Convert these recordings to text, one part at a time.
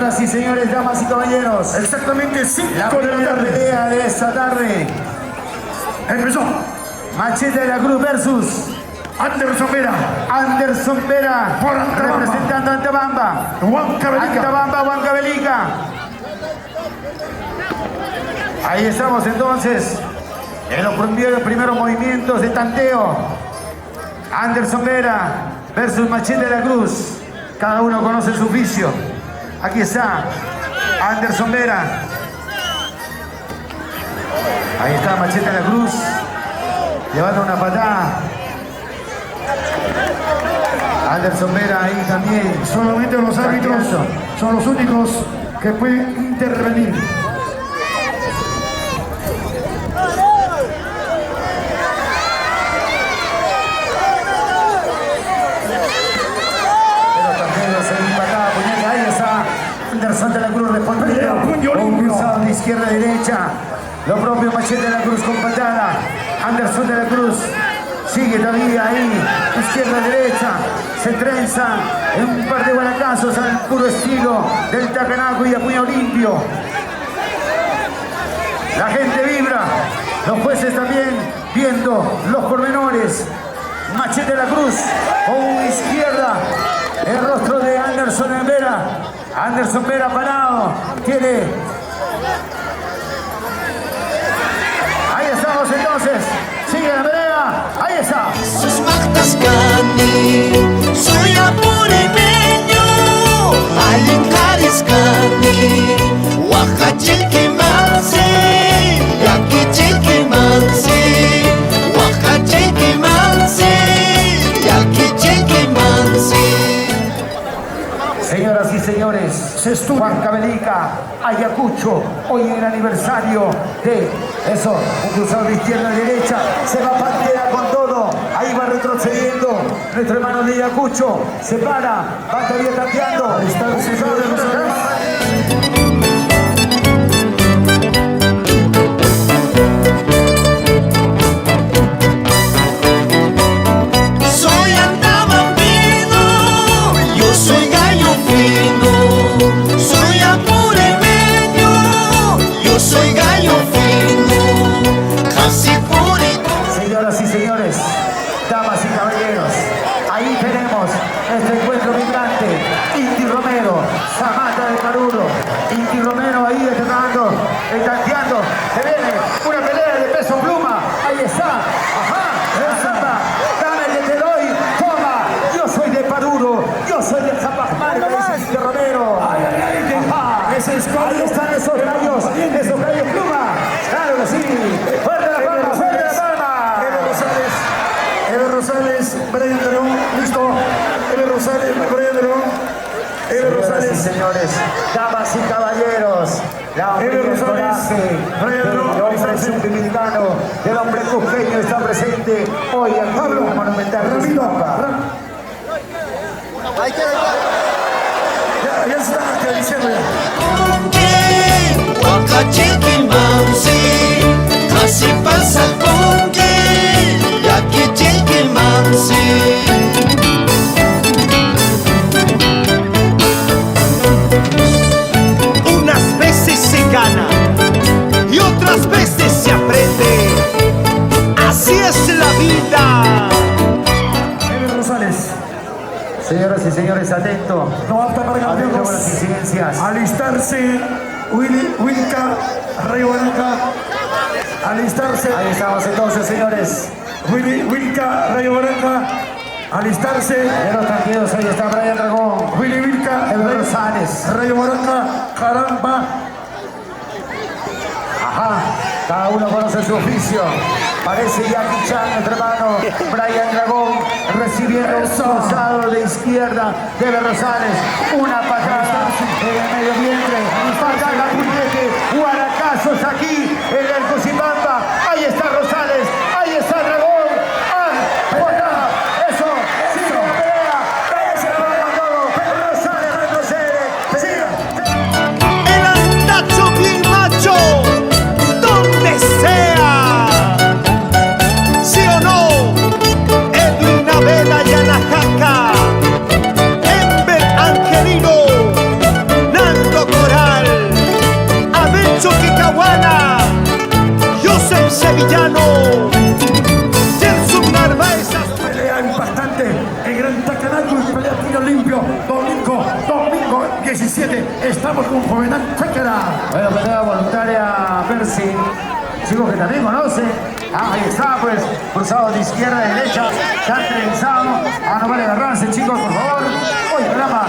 Señoras y señores, damas y caballeros, exactamente 5 la de la primera tarde. pelea de esta tarde. Empezó. Machete de la Cruz versus Anderson Vera. Anderson Vera, Por Antabamba. representando a Antabamba. Huancavelica. Antabamba, Huancavelica. Ahí estamos entonces en los primeros movimientos de tanteo. Anderson Vera versus Machete de la Cruz. Cada uno conoce su oficio. Aquí está Anderson Vera. Ahí está Machete de la Cruz llevando una patada. Anderson Vera ahí también. Solamente los árbitros son los únicos que pueden intervenir. Anderson de la Cruz respondiendo con un cruzado de izquierda a derecha. Lo propio Machete de la Cruz con patada. Anderson de la Cruz sigue todavía ahí, izquierda a derecha. Se trenza en un par de guanacazos al puro estilo del Tacanaco y a puño limpio. La gente vibra, los jueces también viendo los pormenores. Machete de la Cruz con izquierda, el rostro de Anderson Vera. Anderson Vera parado, tiene. Ahí estamos entonces, sigue la pelea, ahí está. Sus matas kani, soy apuremeño, alincares kani, Oaxaca que manse, Yaquiche que manse, Oaxaca que manse, Yaquiche que manse. Señoras y señores, Huancavelica, Ayacucho, hoy en el aniversario de eso, un cruzado de izquierda a derecha, se va Pantera con todo, ahí va retrocediendo, nuestro hermano de Ayacucho, se para, va todavía tanteando, está un cruzado de Señoras y señores, damas y caballeros, ahí tenemos este encuentro vibrante. Inti Romero, Zamata de Paruro. Inti Romero ahí entrenando, tanteando. Se viene una pelea de peso pluma. Ahí está. Ajá. Zapa. Dame que te doy. Toma. Yo soy de Paruro. Yo soy de Zapajmar. Inti Romero. Ajá. Ahí están esos gallos. Esos gallos pluma. Claro que sí. Fuerte la palma, fuerte la palma. Ever Rosales, Brian Derón, listo. Ever Rosales, Brian Derón. Ever Rosales. Señoras y señores, damas y caballeros, la hombre del coraje, del hombre sudamericano, del hombre cusqueño está presente hoy aquí en el Monumental de Cochabamba. Ya se están acariciando ya. Oaxaca que manse, casi pasa el ponque, Yaquiche que manse. Unas veces se gana y otras veces se aprende. Así es la vida. Ever Rosales. Señoras y señores, atento. No apta para Atento campeones. con las incidencias. Alistarse, Wilka, Rayo Barranca. Alistarse, Ahí estamos entonces, señores. Wilka, Rayo Barranca. Alistarse, De los tranquilos, ahí está Brian Dragón, Wilka, Ever Rosales. Rayo Barranca, Caramba. Ajá, cada uno conoce su oficio. Parece Jackie Chan, nuestro hermano Brian Dragón, recibiendo un cruzado de izquierda de Ever Rosales. Una patada en el medio vientre. Patada, puñete, guaracazos aquí en el Cochabamba. Ahí está Rosales, ahí está Dragón. Patada, eso, sigue la pelea. Se la va con todo. Rosales retrocede. El andacho bien macho, donde sea. ¿Sí o no? Edwin Naveda y Anajaca, Ember Angelino, Nando 17. Estamos con Juvenal Chácara. Bueno, pelea voluntaria Percy. Chicos que también conocen. Ahí está, pues, cruzado de izquierda a derecha. Ya trenzado. No vale agarrarse, chicos, por favor. Uy, caramba.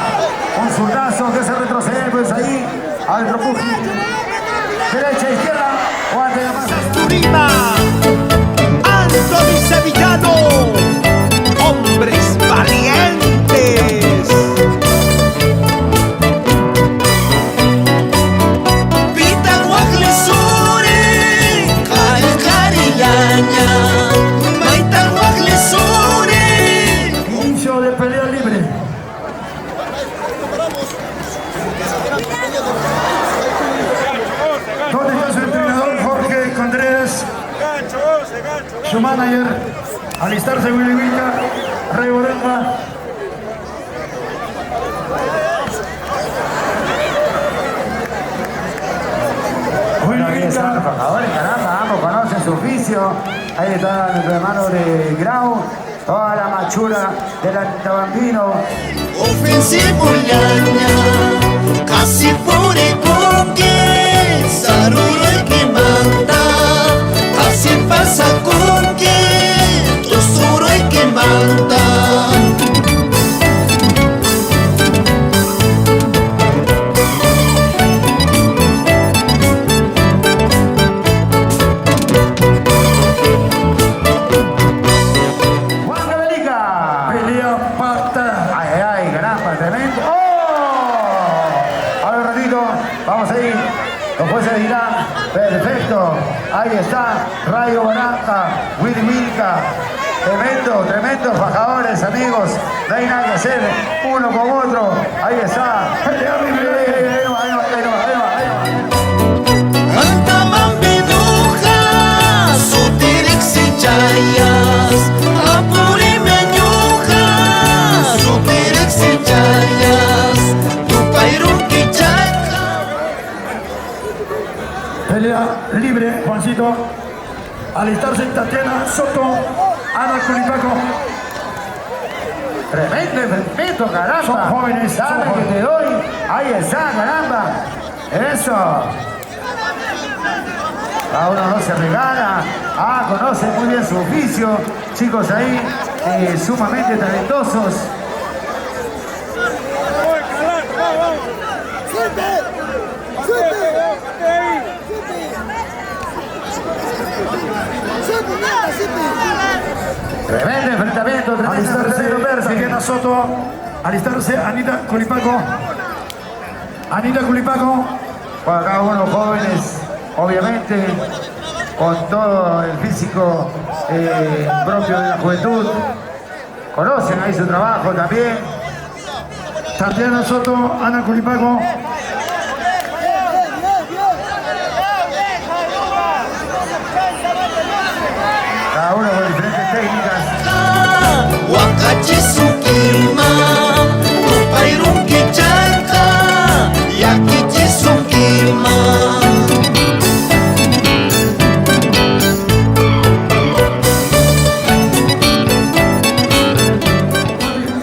Un zurdazo que se retrocede, pues ahí. Al Pugil. Derecha, izquierda. Guante de más. Turima, Anthony Sevillano, hombres valientes. Pita Guaglesure, Cariñaña, Maita Guaglesure. Inicio de pelea libre. ¿Dónde está su entrenador Jorge Contreras? Su manager, alistarse Willy Vilca, Rey Orenga. Bueno, ahí están los trabajadores, caramba, ambos conocen su oficio. Ahí está nuestro hermano de Grau, toda la machura del Antabambino. Ofensivo ñaña, casi pure con que Saruro el que manda, así pasa con que Tosuro el que manda. Juan Cabelica. Pelea pacta. Ay, ay, ay, caramba, tremendo. ¡Oh! A ver, un ratito, vamos a ir. Los jueces dirán, perfecto. Ahí está, Rayo Barata, Willy Milka. Tremendo, tremendos fajadores, amigos. No hay nada que hacer, uno con otro. Ahí está. Pelea libre. Ahí va, ahí va, ahí va, ahí va, ahí va. Antaman beduja, sutirexi chayas, apure meñuja, sutirexi chayas, tu pairun kichaka. Pelea libre, Juancito. Alistarse Tatiana Soto, Ana Culipaco. Tremendo enfrentamiento, caramba. Son jóvenes, son Dame que jóvenes. te doy. Ahí está, caramba. Eso. A uno no se regala. Conoce muy bien su oficio. Chicos ahí, sumamente talentosos. Tremendo enfrentamiento, tremendo Alistarse enfrentamiento. Tatiana Soto. Alistarse Anita Culipaco. Anita Culipaco. Para cada uno jóvenes, obviamente, con todo el físico propio de la juventud. Conocen ahí su trabajo también. Tatiana Soto, Ana Culipaco. Cada uno con diferentes técnicas. Wakachisukima, tu pairun kichaka, yakichisukima.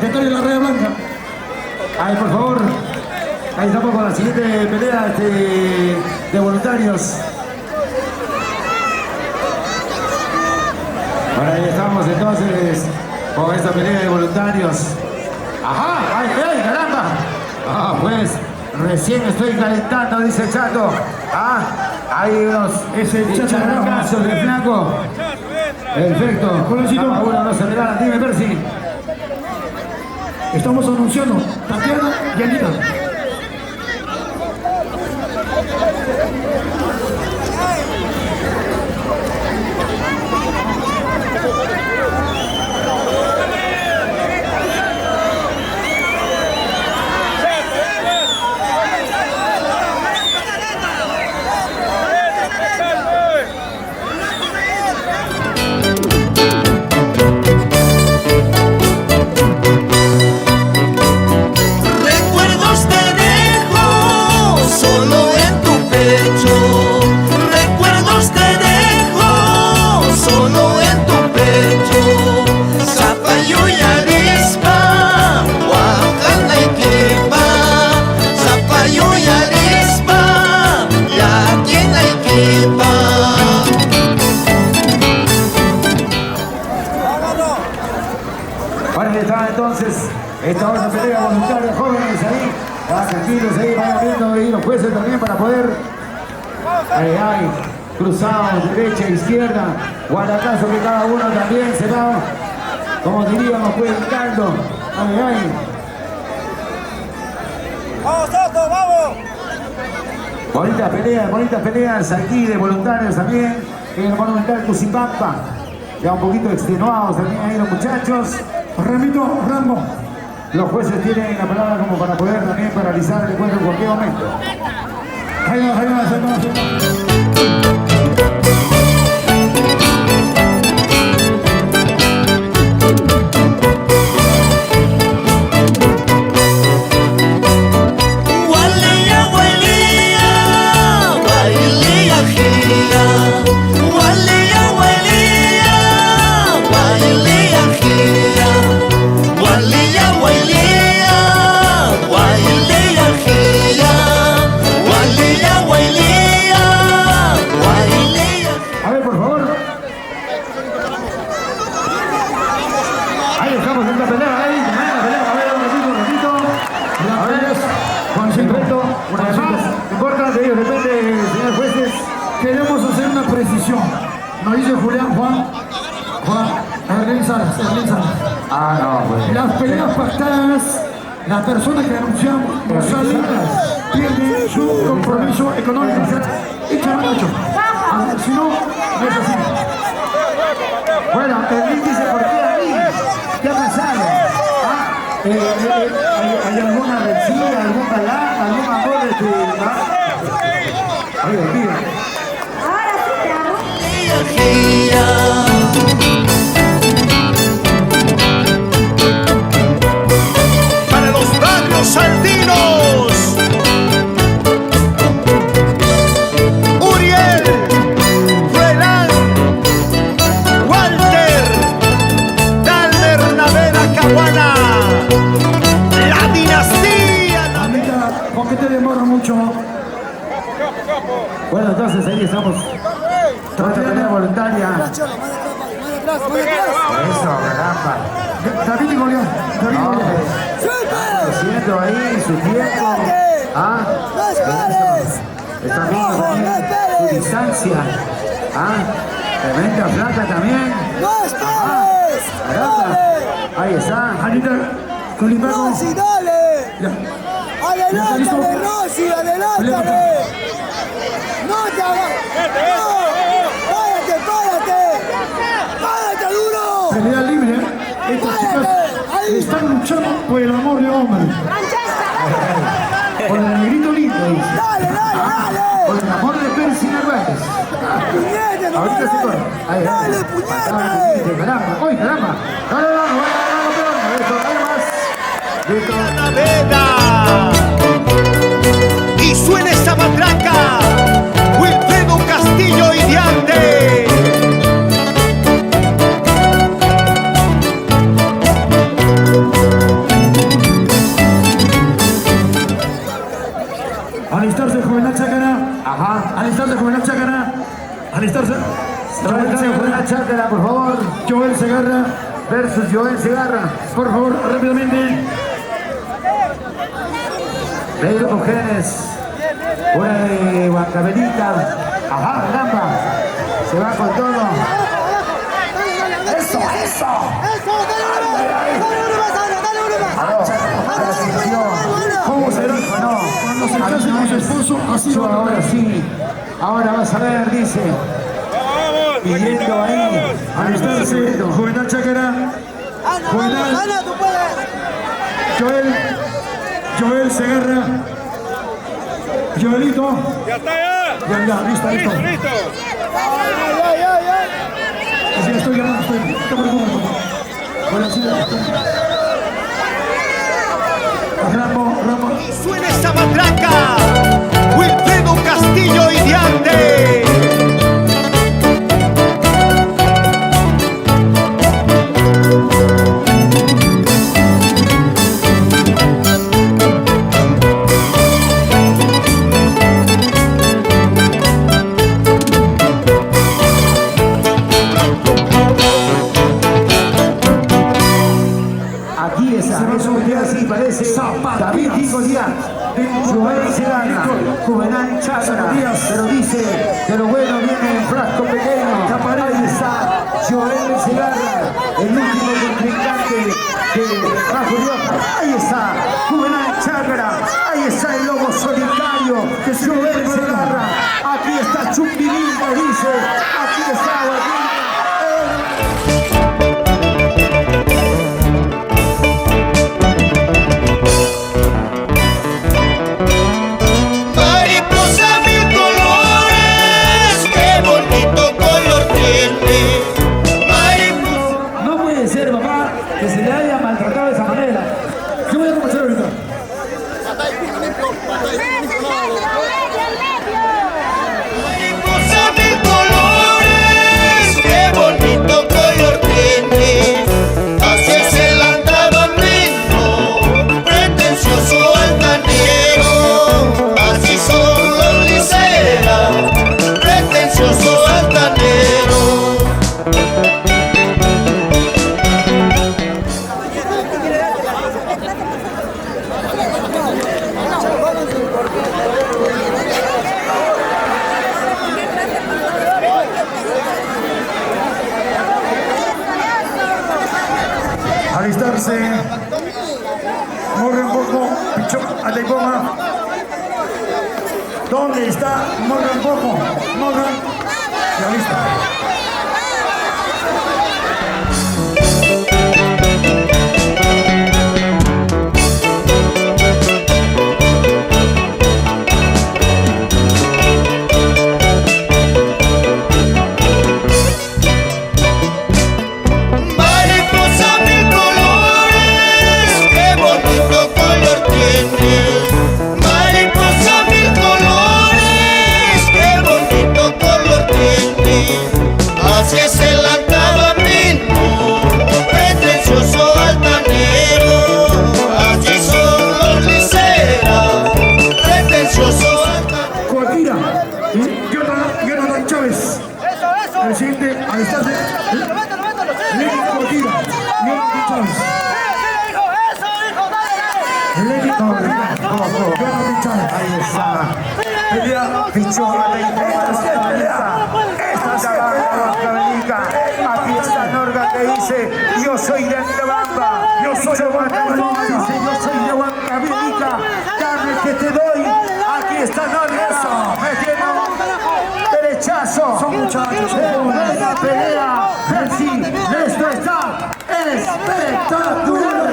Detalle la Rea Blanca. Ahí, por favor. Ahí estamos con la siguiente pelea de voluntarios. Bueno, ahí estamos entonces con esta pelea de voluntarios. ¡Ajá! ¡Ay, ay, caramba! Pues recién estoy calentando, dice el Chato. Hay unos charangazos de flaco. Perfecto. Colorcito. Cada uno no se regala. Dime, Percy. Estamos anunciando Tatiana y Anita. Recuerdos de Esta otra pelea voluntaria, jóvenes ahí. Tranquilos ahí, vayan viendo ahí los jueces también para poder. Ahí, ahí. Cruzados, derecha, izquierda. Guardacazo que cada uno también se va. Como diríamos, pues gritando. Ahí, ahí. ¡Vamos, Soto, vamos! Bonitas peleas aquí de voluntarios también. En el Monumental Cusipampa. Ya un poquito extenuados también ahí los muchachos. Ramito, Rambo. Los jueces tienen la palabra como para poder también paralizar el encuentro en cualquier momento. Ahí va. A ver, por favor. Ahí estamos en la pelea, ahí. La pelea, a ver, un ratito. A ver, Juancito, una vez más. No importa, de ellos depende, señores jueces. queremos hacer una precisión. Nos dice Juan, Erlín Salas. Ah, no, pues. Las peleas pactadas, la persona que anunciamos, Rosales, pierde su compromiso económico. Echa Nacho. Si no, no es así. Bueno, el dice por qué a mí. ¿Qué ha pasado? ¿Ah? ¿Hay alguna rencilla, algún galán, algún amor de tu... ¿Ah? Oye, mira. Para los barrios saldinos, Uriel, Froilán, Walter, Dalmer, Navera, Caguana, la dinastía. Mamita, ¿por qué te demora mucho? Bueno, entonces ahí estamos. Otra pelea voluntaria. Eso, caramba. David y Goliat. No, siento ahí su tiempo. ¿Ah? Está viendo también su distancia. ¿Ah? Tremenda flaca también. Caramba. Ahí está. Anita, Colimaco. Rossi, dale. Ya. Adelántale, Rossi, adelántale. No te hagas. No. Párate duro. Pelea libre. Estas chicas están luchando por el amor de hombre. Por el negrito lindo, dice. Dale. Por el amor de Percy Narváez. Puñete, nomás, Ahorita se dale. corre. Ahí, Dale, ahí. puñete. Caramba. ¡Uy, caramba! ¡No, esto, ahí más! Listo. Navera. Y suena esa matraca, Wilfredo Castillo y Diante. Alistarse, Juvenal Chácara. Ajá. Alistarse, Juvenal Chácara. Alistarse. Buena chácara, por favor. Joel Segarra. Versus Joel Segarra. Por favor, rápidamente. Pedro Mujeres. Una de Huancabelita. Ajá, caramba. Se va con todo. ¡Eso! ¿Cómo será? No, Cuando se case con su esposo, así yo va a ahora ver. sí. Ahora vas a ver, dice. Pidiendo ahí. Alistarse, Juvenal Chácara. Gana, tú puedes. Joel Segarra. Joelito. ¡Ya está, ya! Ya, listo. ¡Listo! Así estoy ganando, estoy. No te preocupes. Bueno, sí, Rambo. Suena esa matraca, Wilfredo Castillo y Diante. Aquí está. Eso ya David Diego Díaz, Joel Segarra, Juvenal Chávez, pero dice que lo bueno viene en frasco pequeño. Ahí está Joel Segarra, el último contrincante que bajo Dios. Ahí está Juvenal Chávez, ahí está el lobo solitario, que es Joel Segarra. Aquí está Chumbilinga, dice, aquí está Guayaquil. Alistarse, Morgan Bojo, Pichón Alegoma. ¿Dónde está Morgan Bojo? Morgan, ya listo. Jonathan Chávez, el siguiente alistarse, Lenny Cuatira, Jonathan Chávez. Lenny Cuatira, Jonathan Chávez. Ahí está. Pelea Pichón Alegoma. Esta es la Huancavelica. Aquí está Norga que dice: yo soy de Antabamba. Yo soy de Huancavelica. Dice: yo soy de Huancavelica. Dame que te doy. Aquí está Norga. Metiendo derechazo. Son muchachos, Buena pelea. Sí, esto está espectacular.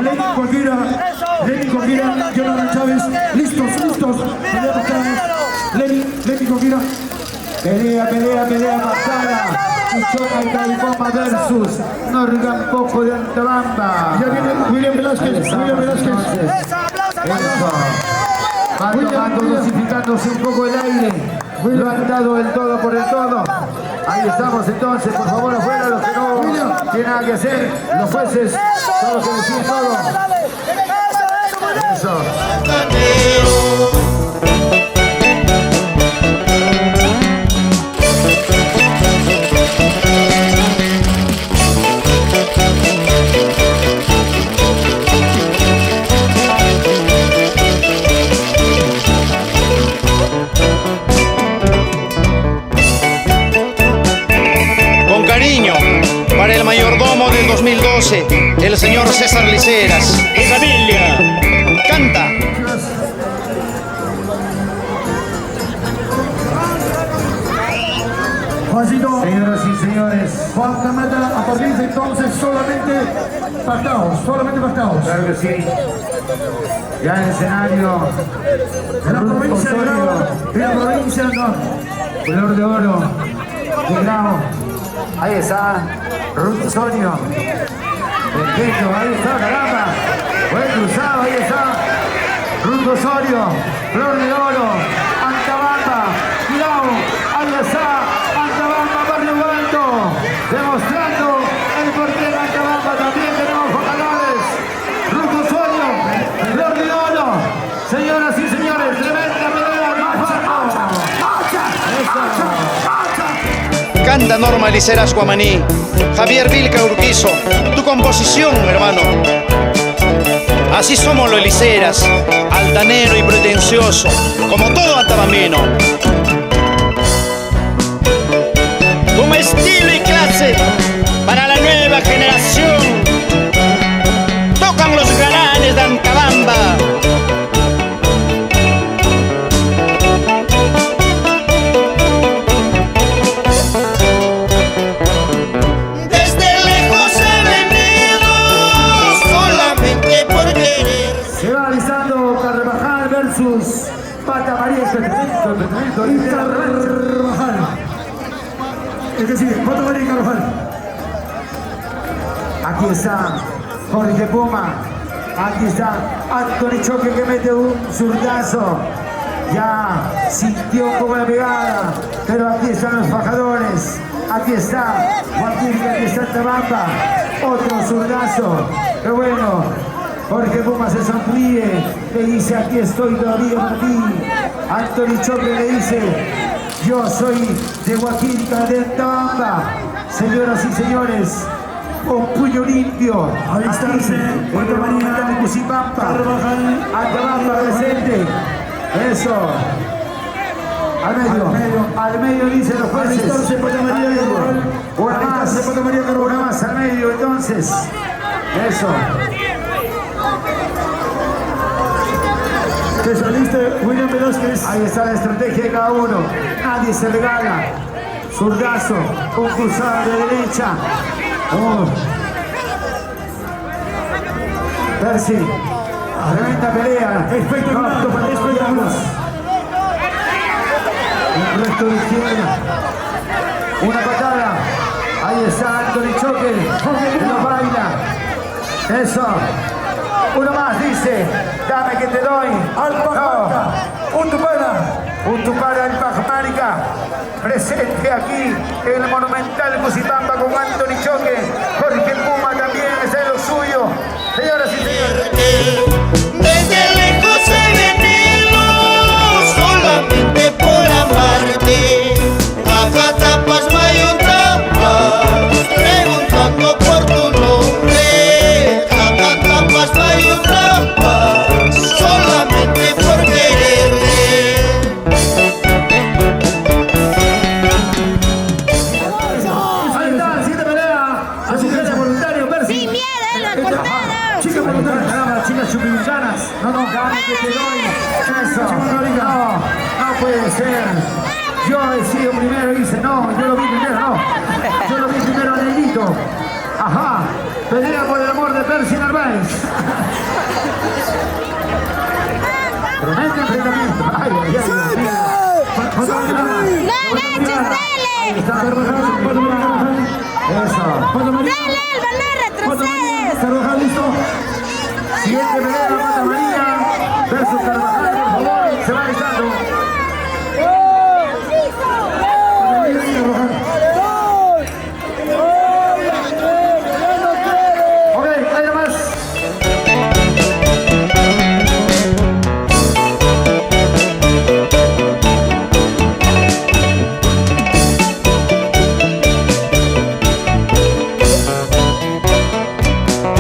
Lenny Cuatira, Jonathan Chávez, listos. Pelea bacana. Lenny Cuatira. Pelea bacana. Pichón Alegoma versus Norgan Poco de Antabamba. Ya viene William Velázquez. Eso. Va tomando, dosificándose un poco el aire. Lo han dado el todo por el todo. Ahí estamos entonces, por favor, afuera, los que no tienen nada que hacer. Los jueces son los que deciden todo. Eso. Para el mayordomo del 2012, el señor César Liceras. ¡Y familia! Canta. Juancito, Señoras y señores, Juan Camata, a partir de entonces solamente pactados. claro que sí. Ya en el escenario, En la provincia de Grau, Color de oro, de Grau. Ahí está, Ruth Osorio. Perfecto, ahí está, caramba. Buen cruzado, ahí está. Ruth Osorio, Flor de Oro, Antabamba, Grau. Ahí está, Antabamba, Barrio Alto. Demostrando el porqué de Antabamba. También tenemos jugadores. Ruth Osorio, Flor de Oro. Señoras y señores, tremenda pelea, más bajo. Canta Norma Liceras Guamaní. Javier Vilca Urquizo. Tu composición, hermano. Así somos los heliceras, altanero y pretencioso, como todo antabambino. Como estilo y clase para la nueva generación, tocan los galanes de Antabamba. Desde lejos he venido solamente por querer. Se va alisando Carvajal versus Pata María. Carvajal. Es decir, Pata María y Carvajal. Aquí está Jorge Puma. Aquí está Anthony Choque que mete un zurdazo. Ya sintió como la pegada, pero aquí están los fajadores. Aquí está Joaquín, aquí está Antabamba. Otro zurdazo. Pero bueno, Jorge Puma se sonríe. Le dice, aquí estoy todavía para ti. Anthony Choque le dice, yo soy de Joaquín de Antabamba. Señoras y señores, un puño limpio. Alistarse, Puerto María de Cusipampa. Carvajal. Antabamba presente. Eso. Al medio dicen los jueces. Alistarse, Pata María y Carvajal. Una más. Alistarse, Pata María y Una Carvajal. más al medio entonces. Eso. Que saliste, William Velázquez. Ahí está la estrategia de cada uno. Nadie se regala. Zurdazo. Un cruzado de derecha. Percy. Tremenda pelea. Espectacular, No, espectacular. Un resto de izquierda. Una patada. Ahí está Anthony Choque. Que lo baila. Eso. Uno más dice. Dame que te doy. Alpaca. Un tupana. Un Tupana en Pajmárica, presente aquí en el Monumental Cusipampa con Anthony Choque. Jorge Puma también está en lo suyo. Señoras y señores. Desde lejos he venido solamente por amarte. Acá tapas, mayo tapas, preguntando por tu nombre. Acá tapas, mayo tapas, solamente por quererte. Ahí está, siguiente pelea. Así que es voluntario, Percy. Sin miedo, la cortada. Chica voluntaria, caramba, las chicas chupincanas. No, dame que te doy. Eso. No puede ser. Yo he sido primero y dice, no, yo lo vi primero, no. Yo lo vi primero a Negrito. Ajá. Pelea por el amor de Percy Narváez. Tremendo enfrentamiento. Ay, ay, ay. No, Nacho, dale. Está eso. Dale, Alba, no retrocedes. Carvajal, listo. Siguiente pelea, Pata María versus Carvajal, por favor. Se va listando. Ok, ahí nomás.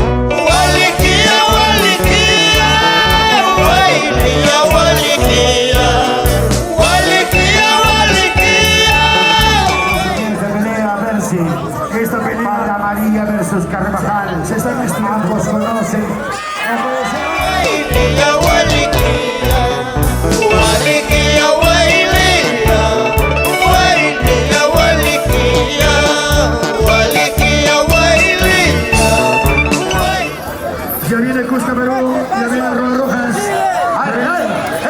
Walikia, walikia, walikia, walikia, walikia, walikia. Esta pelea, Percy. Esta pelea Pata María versus Carvajal. se está investigando. Ambos conocen. No puede ser. Walikia, walikia, walikia, walikia, walikia, walikia, walikia, walikia. Ya viene Costa Perú, ya viene Roa Rojas. ¡Ay, ay!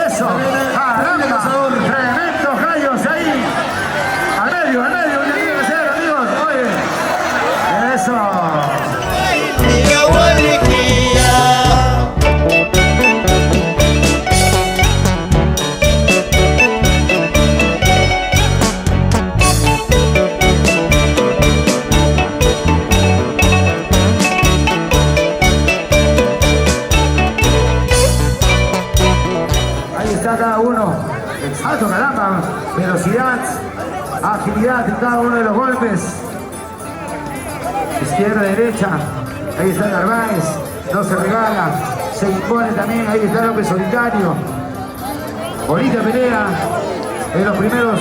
¡Eso! ¡Caramba! ¡Tremendos gallos ahí! ¡Al medio, ya tiene que ser, amigos! ¡Oye! ¡Eso! Walikia, walikia. Ahí está cada uno. Exacto, caramba. Velocidad, agilidad en cada uno de los golpes. Izquierda, derecha. Ahí está Narváez. No se regala. se impone también, ahí está López Solitario. Bonita pelea en los primeros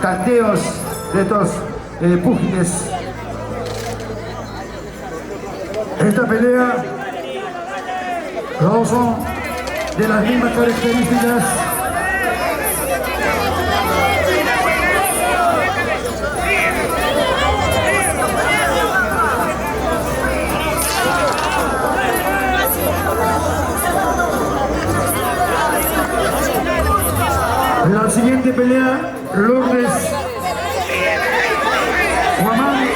tanteos de estos púgiles. Esta pelea, los dos son de las mismas características. La siguiente pelea, Lourdes Guamán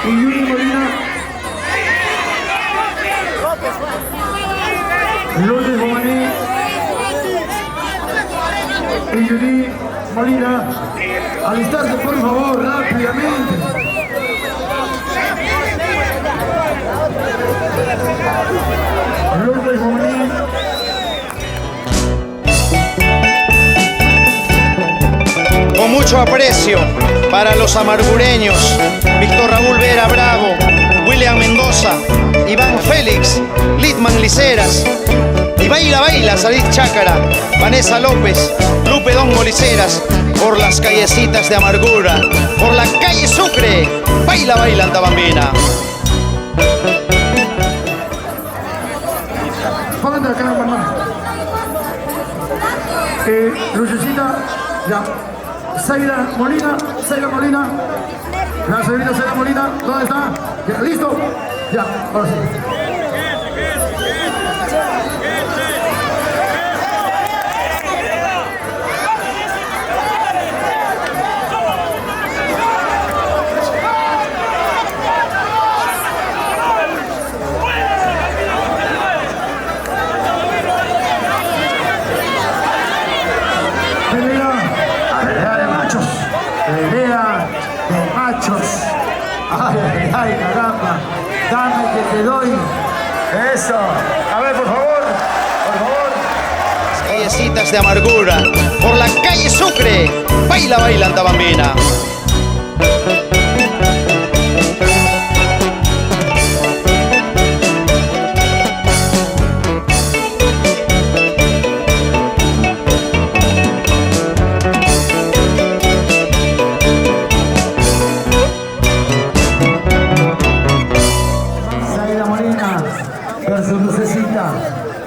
y Yuri Molina. Lourdes Guamán y Yuri Molina. Alistarse, por favor, rápidamente. Lourdes Guamán. Con mucho aprecio para los amargureños, Víctor Raúl Vera Bravo, William Mendoza, Iván Félix, Litman Liceras, y Baila, Sadik Chácara, Vanessa López, Lupe Dongo Liceras, por las callecitas de amargura, por la calle Sucre, Baila, Andabambina. Pónganse acá, mamá. Lucecita, ya. Zaira Molina. La señorita Zaira Molina, ¿dónde está? ¿Ya, listo? Ya, ahora sí. Ay, caramba, dame que te doy. Eso. A ver, por favor. Las callecitas de amargura, por la calle Sucre, Baila, Andabambina.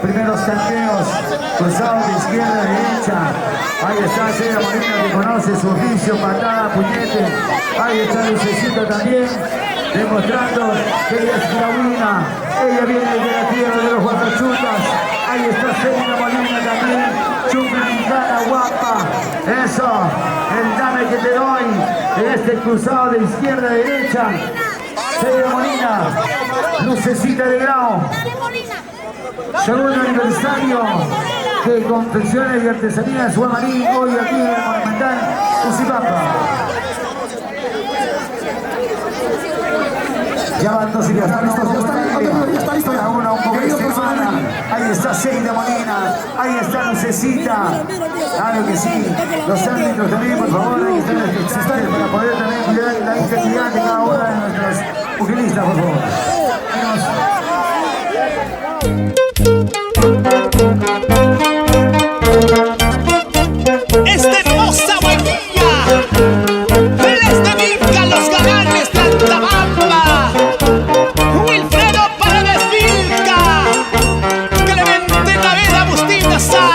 Primeros tanteos, cruzados de izquierda a derecha. Ahí está Zaira Molina, que conoce su oficio, patada, puñete. Ahí está Lucecita también, demostrando que ella es Claudina. Ella viene de la tierra de los guacachutas. Ahí está Zaira Molina también, chupinicana guapa. Eso, el dame que te doy. En este cruzado de izquierda a derecha. Zaira Molina, Lucecita de Grau. Segundo aniversario de confecciones y artesanías Guamarín, hoy aquí en el Monumental Ucipapa. Ya van dos y ya está listo. Para una un poco de semana. Ahí está Zaira Molina, ahí está Lucecita. Claro que sí. Los árbitros también, por favor, ahí están los extranjeros para poder también cuidar la integridad de cada una de nuestros pugilistas, por favor. Esta hermosa guaynilla, Vélez de Vilca, los galanes de Antabamba, Wilfredo Paredes Vilca, Clemente Naveda Agustín Sá,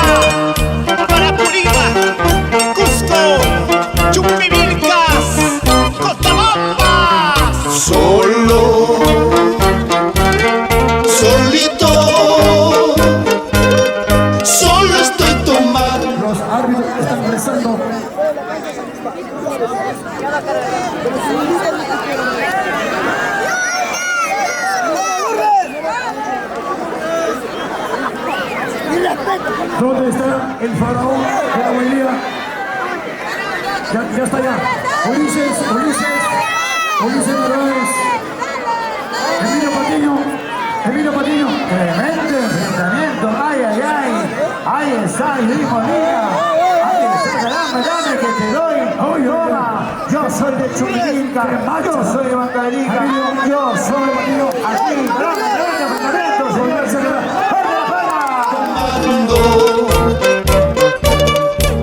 para Puriba, Cusco, Chuquivilcas, Cochabamba. Solo estoy tomando. Los árbitros están ingresando. ¿Dónde está el faraón de la guaynía? Ya está allá. Ulises Narváez. Emilio Patiño. Tremendo enfrentamiento, ay. Ahí está Luis Molina. Ahí está, caramba, dame que te doy. Toma, yo soy de Chuquivilca, yo soy de Bangalica, yo soy aquí, caramba,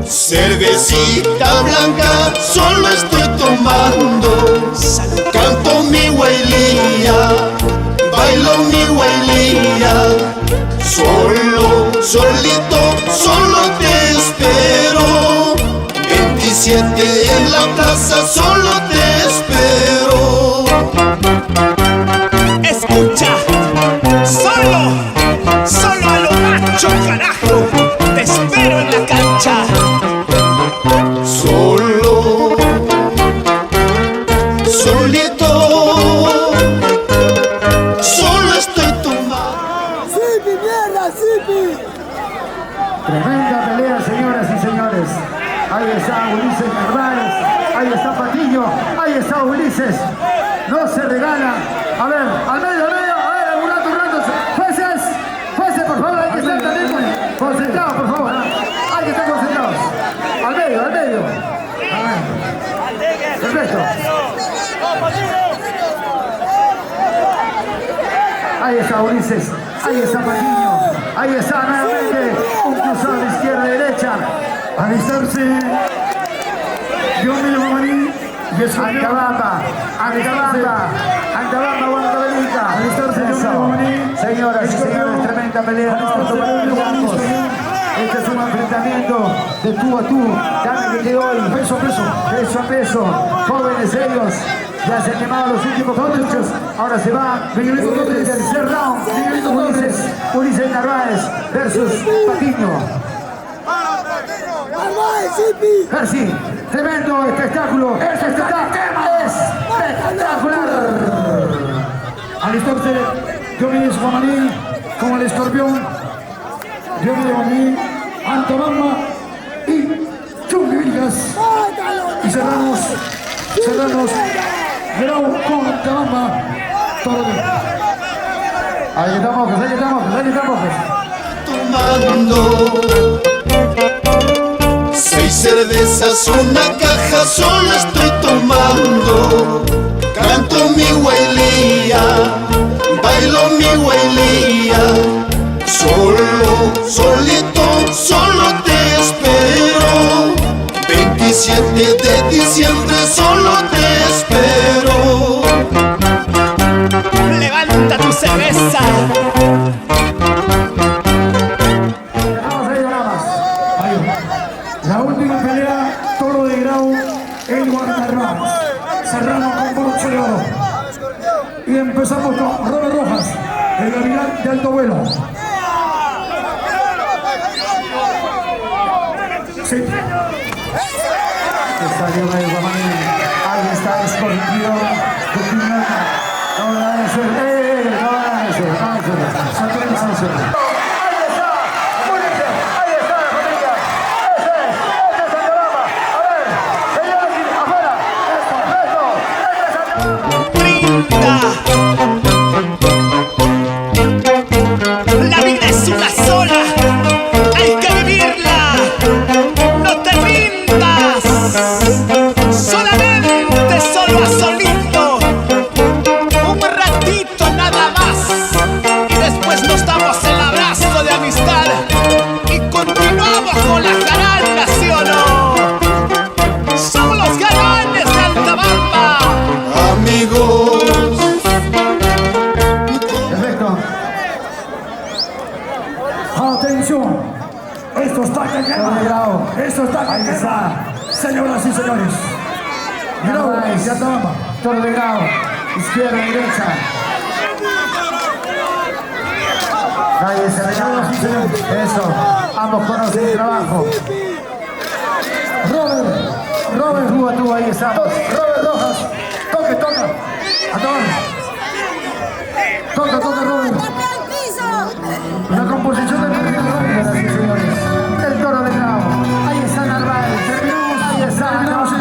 Cervecita blanca, solo estoy tomando. Canto mi huelía, bailo mi huelía. Solo, solito, solo te espero. 27 en la plaza, solo te espero. Escucha, solo a lo macho, carajo. Te espero en la cancha. Solo, solito, solo estoy tomando. ¡Sipi, mierda, Sipi! Tremenda pelea, señoras y señores. Ahí está Ulises Narváez, ahí está Patiño, ahí está Ulises. No se regala. A ver, al medio, a ver, un rato. Jueces, por favor, hay que estar también concentrados, por favor. Hay que estar concentrados. Al medio. A ver. Perfecto. Ahí está Ulises, ahí está Patiño, ahí está nuevamente un cruzado de izquierda a derecha. Alistarse, Diomedes Guamaní y Escorpión. Antabamba, Guantavelica. Alistarse, Diomedes Guamaní. Señoras y señores, tremenda pelea. Este es un enfrentamiento de tú a tú. Dame que te doy. Peso a peso. Jóvenes ellos. Ya se han quemado los últimos cartuchos. Ahora se va Miguelito Torres. el tercer round. Miguelito Torres. Ulises Narváez versus Patiño. ¡Armá, Sipi! Casi, tremendo espectáculo. Este espectáculo es espectacular. Alistarse, Diomedes Guamaní como el Escorpión. Diomedes Guamaní, Antabamba y Chunguillas. Y cerramos, Grau con Antabamba. Todo bien. Ahí estamos. Tomando 6 cervezas, una caja, solo estoy tomando. Canto mi huelía, bailo mi huelía. Solo, solito, solo te espero. 27 de diciembre, solo te espero. Levanta tu cerveza. La última pelea, Toro de Grau, el Guardarrás. Cerramos con broche de oro. Y empezamos con Robert Rojas, el gavilán de alto vuelo. Sí. Salió el Guamaní. Ahí está Escorpión. No van a hacer. La vida es una sola, hay que vivirla. No te rindas, solamente solo a solito. Un ratito nada más y después nos damos el abrazo de amistad y continuamos con la jarana, ¿sí o no? Somos los galanes de Antabamba. Amigos, Perfecto. Atención, esto está cagado. Esto está cagado. Señoras y señores, Grau de Antabamba. Toro de Grau. Izquierda, derecha. Nadie se regala. Eso. Ambos conocen el trabajo. Robert, tú, ahí estamos. Robert Rojas, toca. Toca, Robert. La composición de Señoras y señores, el Toro de Grau. Ahí está Narváez. Ahí está Antabamba.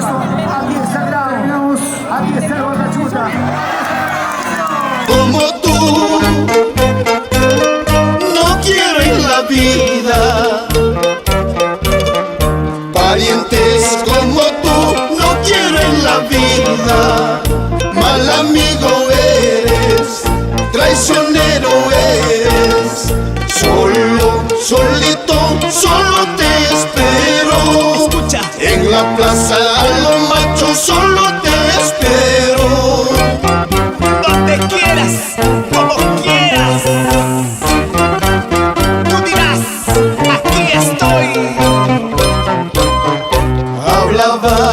Aquí está Grau. Aquí está el Guatachuta. como tú, no quiero en la vida. Parientes como tú, no quiero en la vida. Mal amigo eres, traicionero eres. Hablaba